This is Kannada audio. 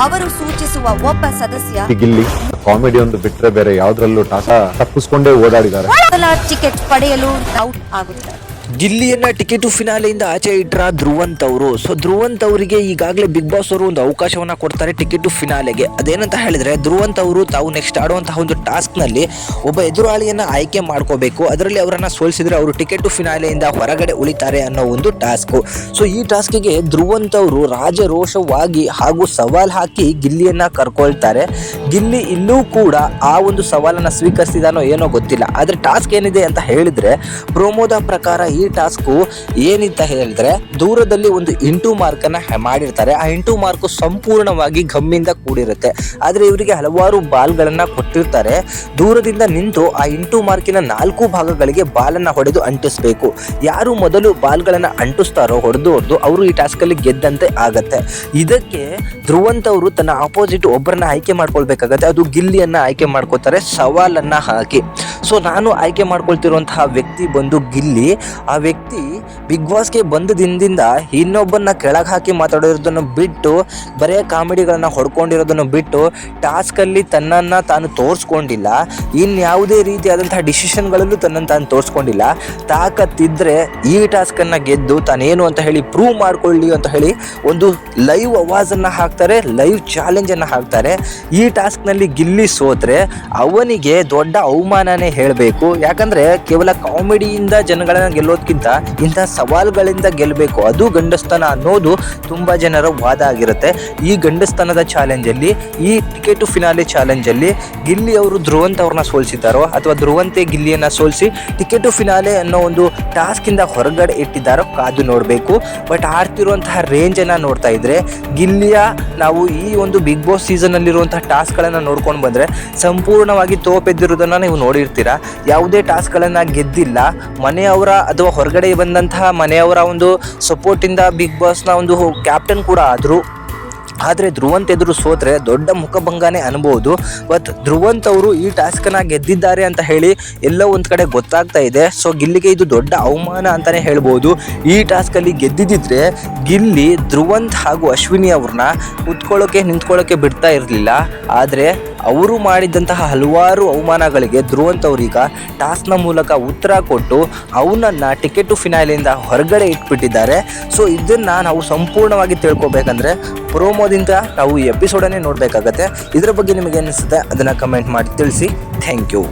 ಅವರು ಸೂಚಿಸುವ ಒಬ್ಬ ಸದಸ್ಯ ಗಿಲ್ಲಿ ಕಾಮಿಡಿ ಒಂದು ಬಿಟ್ರೆ ಬೇರೆ ಯಾವ್ದ್ರಲ್ಲೂ ತಪ್ಪಿಸ್ಕೊಂಡೇ ಓಡಾಡಿದ್ದಾರೆ. ಟಿಕೆಟ್ ಪಡೆಯಲು ಔಟ್ ಆಗುತ್ತಾರೆ. ಗಿಲ್ಲಿಯನ್ನ ಟಿಕೆಟ್ ಫಿನಾಲೆಯಿಂದ ಆಚೆ ಇಟ್ರ ಧ್ರುವಂತ್ ಅವರು. ಸೊ ಧ್ರುವಂತ್ ಅವರಿಗೆ ಈಗಾಗಲೇ ಬಿಗ್ ಬಾಸ್ ಅವರು ಒಂದು ಅವಕಾಶವನ್ನ ಕೊಡ್ತಾರೆ ಟಿಕೆಟ್ ಫಿನಾಲೆಗೆ. ಅದೇನಂತ ಹೇಳಿದ್ರೆ ಧ್ರುವಂತ್ ಅವರು ತಾವು ನೆಕ್ಸ್ಟ್ ಆಡುವಂತಹ ಒಂದು ಟಾಸ್ಕ್ ನಲ್ಲಿ ಒಬ್ಬ ಎದುರಾಳಿಯನ್ನ ಆಯ್ಕೆ ಮಾಡ್ಕೋಬೇಕು. ಅದರಲ್ಲಿ ಅವರನ್ನ ಸೋಲಿಸಿದ್ರೆ ಅವರು ಟಿಕೆಟ್ ಫಿನಾಲೆಯಿಂದ ಹೊರಗಡೆ ಉಳಿತಾರೆ ಅನ್ನೋ ಒಂದು ಟಾಸ್ಕ್. ಸೊ ಈ ಟಾಸ್ಕ್ಗೆ ಧ್ರುವಂತ್ ಅವರು ರಾಜರೋಷವಾಗಿ ಹಾಗೂ ಸವಾಲ್ ಹಾಕಿ ಗಿಲ್ಲಿಯನ್ನ ಕರ್ಕೊಳ್ತಾರೆ. ಗಿಲ್ಲಿ ಇಲ್ಲೂ ಕೂಡ ಆ ಒಂದು ಸವಾಲನ್ನ ಸ್ವೀಕರಿಸಿದಾನೋ ಏನೋ ಗೊತ್ತಿಲ್ಲ. ಆದ್ರೆ ಟಾಸ್ಕ್ ಏನಿದೆ ಅಂತ ಹೇಳಿದ್ರೆ ಪ್ರೋಮೋದ ಪ್ರಕಾರ ಈ ಟಾಸ್ಕ್ ಏನಿಂತ ಹೇಳಿದ್ರೆ ದೂರದಲ್ಲಿ ಒಂದು ಇಂಟು ಮಾರ್ಕ್ ಅನ್ನ ಮಾಡಿರ್ತಾರೆ. ಆ ಇಂಟು ಮಾರ್ಕ್ ಸಂಪೂರ್ಣವಾಗಿ ಗಮ್ಮಿಂದ ಕೂಡಿರುತ್ತೆ. ಆದ್ರೆ ಇವರಿಗೆ ಹಲವಾರು ಬಾಲ್ಗಳನ್ನ ಕೊಟ್ಟಿರ್ತಾರೆ. ದೂರದಿಂದ ನಿಂತು ಆ ಇಂಟು ಮಾರ್ಕಿನ 4 ಭಾಗಗಳಿಗೆ ಬಾಲನ್ನ ಹೊಡೆದು ಅಂಟಿಸಬೇಕು. ಯಾರು ಮೊದಲು ಬಾಲ್ಗಳನ್ನ ಅಂಟಿಸ್ತಾರೋ ಹೊಡೆದು ಅವರು ಈ ಟಾಸ್ಕ್ ಅಲ್ಲಿ ಗೆದ್ದಂತೆ ಆಗತ್ತೆ. ಇದಕ್ಕೆ ಧ್ರುವಂತ್ ಅವರು ತನ್ನ ಆಪೋಸಿಟ್ ಒಬ್ಬರನ್ನ ಆಯ್ಕೆ ಮಾಡ್ಕೊಳ್ಬೇಕಾಗತ್ತೆ. ಅದು ಗಿಲ್ಲಿಯನ್ನ ಆಯ್ಕೆ ಮಾಡ್ಕೋತಾರೆ ಸವಾಲನ್ನ ಹಾಕಿ. ಸೊ ನಾನು ಆಯ್ಕೆ ಮಾಡ್ಕೊಳ್ತಿರುವಂತಹ ವ್ಯಕ್ತಿ ಬಂದು ಗಿಲ್ಲಿ. ಆ ವ್ಯಕ್ತಿ ಬಿಗ್ ಬಾಸ್ಗೆ ಬಂದ ದಿನದಿಂದ ಇನ್ನೊಬ್ಬನ ಕೆಳಗೆ ಹಾಕಿ ಮಾತಾಡೋದನ್ನು ಬಿಟ್ಟು ಬರೇ ಕಾಮಿಡಿಗಳನ್ನ ಹೊಡ್ಕೊಂಡಿರೋದನ್ನು ಬಿಟ್ಟು ಟಾಸ್ಕ್ ಅಲ್ಲಿ ತನ್ನನ್ನು ತಾನು ತೋರಿಸ್ಕೊಂಡಿಲ್ಲ. ಇನ್ಯಾವುದೇ ರೀತಿಯಾದಂತಹ ಡಿಸಿಷನ್ಗಳಲ್ಲೂ ತನ್ನನ್ನು ತಾನು ತೋರಿಸ್ಕೊಂಡಿಲ್ಲ. ತಾಕತ್ತಿದ್ರೆ ಈ ಟಾಸ್ಕ್ ಅನ್ನ ಗೆದ್ದು ತಾನೇನು ಅಂತ ಹೇಳಿ ಪ್ರೂವ್ ಮಾಡ್ಕೊಳ್ಳಿ ಅಂತ ಹೇಳಿ ಒಂದು ಲೈವ್ ಅವಾಜನ್ನ ಹಾಕ್ತಾರೆ, ಲೈವ್ ಚಾಲೆಂಜ್ ಅನ್ನ ಹಾಕ್ತಾರೆ. ಈ ಟಾಸ್ಕ್ ನಲ್ಲಿ ಗಿಲ್ಲಿ ಸೋತ್ರೆ ಅವನಿಗೆ ದೊಡ್ಡ ಅವಮಾನನೇ ಹೇಳಬೇಕು. ಯಾಕಂದ್ರೆ ಕೇವಲ ಕಾಮಿಡಿಯಿಂದ ಜನಗಳನ್ನ ಗೆಲ್ಲೋದಕ್ಕಿಂತ ಇಂಥ ಸವಾಲುಗಳಿಂದ ಗೆಲ್ಲಬೇಕು, ಅದು ಗಂಡಸ್ತನ ಅನ್ನೋದು ತುಂಬಾ ಜನರ ವಾದ ಆಗಿರುತ್ತೆ. ಈ ಗಂಡಸ್ತನದ ಚಾಲೆಂಜ್ ಅಲ್ಲಿ, ಈ ಟಿಕೆಟ್ ಫಿನಾಲೆ ಚಾಲೆಂಜ್ ಅಲ್ಲಿ ಗಿಲ್ಲಿ ಅವರು ಧ್ರುವಂತ್ ಅವ್ರನ್ನ ಸೋಲಿಸಿದ್ದಾರೋ ಅಥವಾ ಧ್ರುವಂತೆ ಗಿಲ್ಲಿಯನ್ನ ಸೋಲಿಸಿ ಟಿಕೆಟ್ ಫಿನಾಲೆ ಅನ್ನೋ ಒಂದು ಟಾಸ್ಕ್ ಇಂದ ಹೊರಗಡೆ ಇಟ್ಟಿದ್ದಾರೋ ಕಾದು ನೋಡಬೇಕು. ಬಟ್ ಆಡ್ತಿರುವಂತಹ ರೇಂಜ್ ಅನ್ನ ನೋಡ್ತಾ ಇದ್ರೆ ಗಿಲ್ಲಿಯ ನಾವು ಈ ಒಂದು ಬಿಗ್ ಬಾಸ್ ಸೀಸನ್ ಅಲ್ಲಿರುವಂತಹ ಟಾಸ್ಕ್ ಗಳನ್ನ ನೋಡ್ಕೊಂಡು ಬಂದ್ರೆ ಸಂಪೂರ್ಣವಾಗಿ ತೋಪೆದ್ದಿರೋದನ್ನ ನೀವು ನೋಡಿರ್ತೀರಾ. ಯಾವುದೇ ಟಾಸ್ಕ್ ಗಳನ್ನ ಗೆದ್ದಿಲ್ಲ. ಮನೆಯವರ ಅಥವಾ ಹೊರಗಡೆ ಬಂದಂತಹ ಮನೆಯವರ ಒಂದು ಸಪೋರ್ಟ್ ಇಂದ ಬಿಗ್ ಬಾಸ್ ನ ಒಂದು ಕ್ಯಾಪ್ಟನ್ ಕೂಡ ಆದ್ರು. ಆದರೆ ಧ್ರುವಂತ್ ಎದುರು ಸೋತ್ರೆ ದೊಡ್ಡ ಮುಖಭಂಗನೇ ಅನ್ಬೋದು. ಬಟ್ ಧ್ರುವಂತ್ ಅವರು ಈ ಟಾಸ್ಕನ್ನ ಗೆದ್ದಿದ್ದಾರೆ ಅಂತ ಹೇಳಿ ಎಲ್ಲೋ ಒಂದು ಕಡೆ ಗೊತ್ತಾಗ್ತಾ ಇದೆ. ಸೊ ಗಿಲ್ಲಿಗೆ ಇದು ದೊಡ್ಡ ಅವಮಾನ ಅಂತಾನೆ ಹೇಳ್ಬೋದು. ಈ ಟಾಸ್ಕಲ್ಲಿ ಗೆದ್ದಿದ್ದರೆ ಗಿಲ್ಲಿ ಧ್ರುವಂತ್ ಹಾಗೂ ಅಶ್ವಿನಿ ಅವ್ರನ್ನ ನಿಂತ್ಕೊಳ್ಳೋಕೆ ಬಿಡ್ತಾ ಇರಲಿಲ್ಲ. ಆದರೆ ಅವರು ಮಾಡಿದಂತಹ ಹಲವಾರು ಅವಮಾನಗಳಿಗೆ ಧ್ರುವಂತ್ ಅವರೀಗ ಟಾಸ್ಕ್ನ ಮೂಲಕ ಉತ್ತರ ಕೊಟ್ಟು ಅವನನ್ನು ಟಿಕೆಟ್ ಫಿನಾಲೆಯಿಂದ ಹೊರಗಡೆ ಇಟ್ಬಿಟ್ಟಿದ್ದಾರೆ. ಸೊ ಇದನ್ನು ನಾವು ಸಂಪೂರ್ಣವಾಗಿ ತಿಳ್ಕೊಬೇಕಂದ್ರೆ ಪ್ರೋಮೋದಿಂದ ನಾವು ಈ ಎಪಿಸೋಡನ್ನೇ ನೋಡಬೇಕಾಗತ್ತೆ. ಇದರ ಬಗ್ಗೆ ನಿಮಗೆ ಏನಿಸುತ್ತೆ ಅದನ್ನು ಕಮೆಂಟ್ ಮಾಡಿ ತಿಳಿಸಿ. Thank you.